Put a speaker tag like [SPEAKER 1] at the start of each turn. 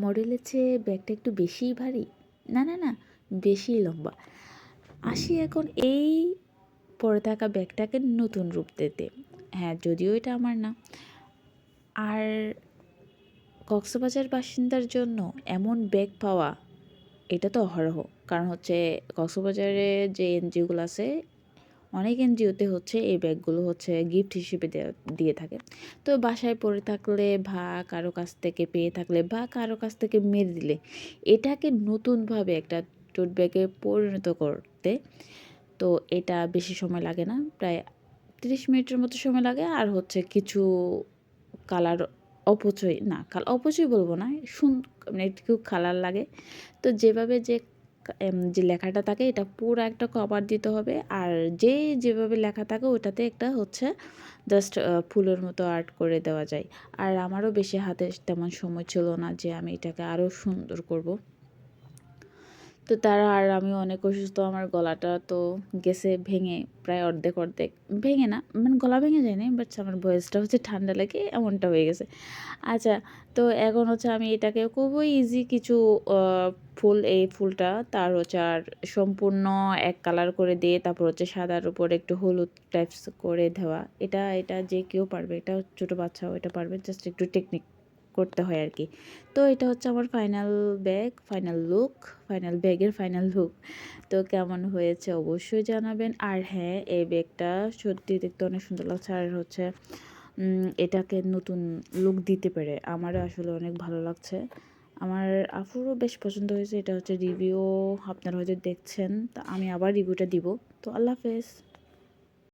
[SPEAKER 1] মডেলের চেয়ে ব্যাগটা একটু বেশিই ভারী, না না না, বেশিই লম্বা। আসি এখন এই পরে থাকা ব্যাগটাকে নতুন রূপ দিতে। হ্যাঁ, যদিও এটা আমার না। আর কক্সবাজার বাসিন্দার জন্য এমন ব্যাগ পাওয়া এটা তো অহরহ। কারণ হচ্ছে কক্সবাজারে যে এনজিওগুলো আছে, অনেক এনজিওতে হচ্ছে এই ব্যাগগুলো হচ্ছে গিফট হিসেবে দিয়ে থাকে। তো বাসায় পড়ে থাকলে বা কারো কাছ থেকে পেয়ে থাকলে বা কারো কাছ থেকে মেরে দিলে এটাকে নতুনভাবে একটা টোট ব্যাগে পরিণত করতে, তো এটা বেশি সময় লাগে না, প্রায় 30 মিনিটের মতো সময় লাগে। আর হচ্ছে কিছু কালার অপচয় না, অপচয় বলবো না, মানে একটু কালার লাগে। তো যেভাবে যে লেখাটা থাকে এটা পুরো একটা কভার দিতে হবে। আর যেভাবে লেখা থাকে ওটাতে একটা হচ্ছে জাস্ট ফুলের মতো আর্ট করে দেওয়া যায়। আর আমারও বেশি হাতে তেমন সময় ছিল না যে আমি এটাকে আরও সুন্দর করব। তো তারা আর আমি অনেক অসুস্থ, আমার গলাটা তো গেছে ভেঙে, প্রায় অর্ধেক অর্ধেক, ভেঙে না মানে গলা ভেঙে যায়নি, বাট আমার ভয়েসটা হচ্ছে ঠান্ডা লেগে এমনটা হয়ে গেছে। আচ্ছা, তো এখন হচ্ছে আমি এটাকে খুবই ইজি কিছু ফুল, এই ফুলটা তার হচ্ছে আর সম্পূর্ণ এক কালার করে দিয়ে তারপর হচ্ছে সাদার উপর একটু হলুদ টাইপস করে দেওয়া, এটা যে কেউ পারবে, এটা ছোটো বাচ্চাও এটা পারবে, জাস্ট একটু টেকনিক করতে হয় আর কি। তো এটা হচ্ছে আমার final bag, final look, final ব্যাগের ফাইনাল লুক। তো কেমন হয়েছে অবশ্যই জানাবেন। আর হ্যাঁ, এই ব্যাগটা সত্যি দেখতে অনেক সুন্দর লাগছে। আর হচ্ছে এটাকে নতুন লুক দিতে পেরে আমারও আসলে অনেক ভালো লাগছে। আমার আফুরও বেশ পছন্দ হয়েছে। এটা হচ্ছে রিভিউ আপনারা হয়তো দেখছেন, তা আমি আবার রিভিউটা দিব। তো আল্লাহ হাফেজ।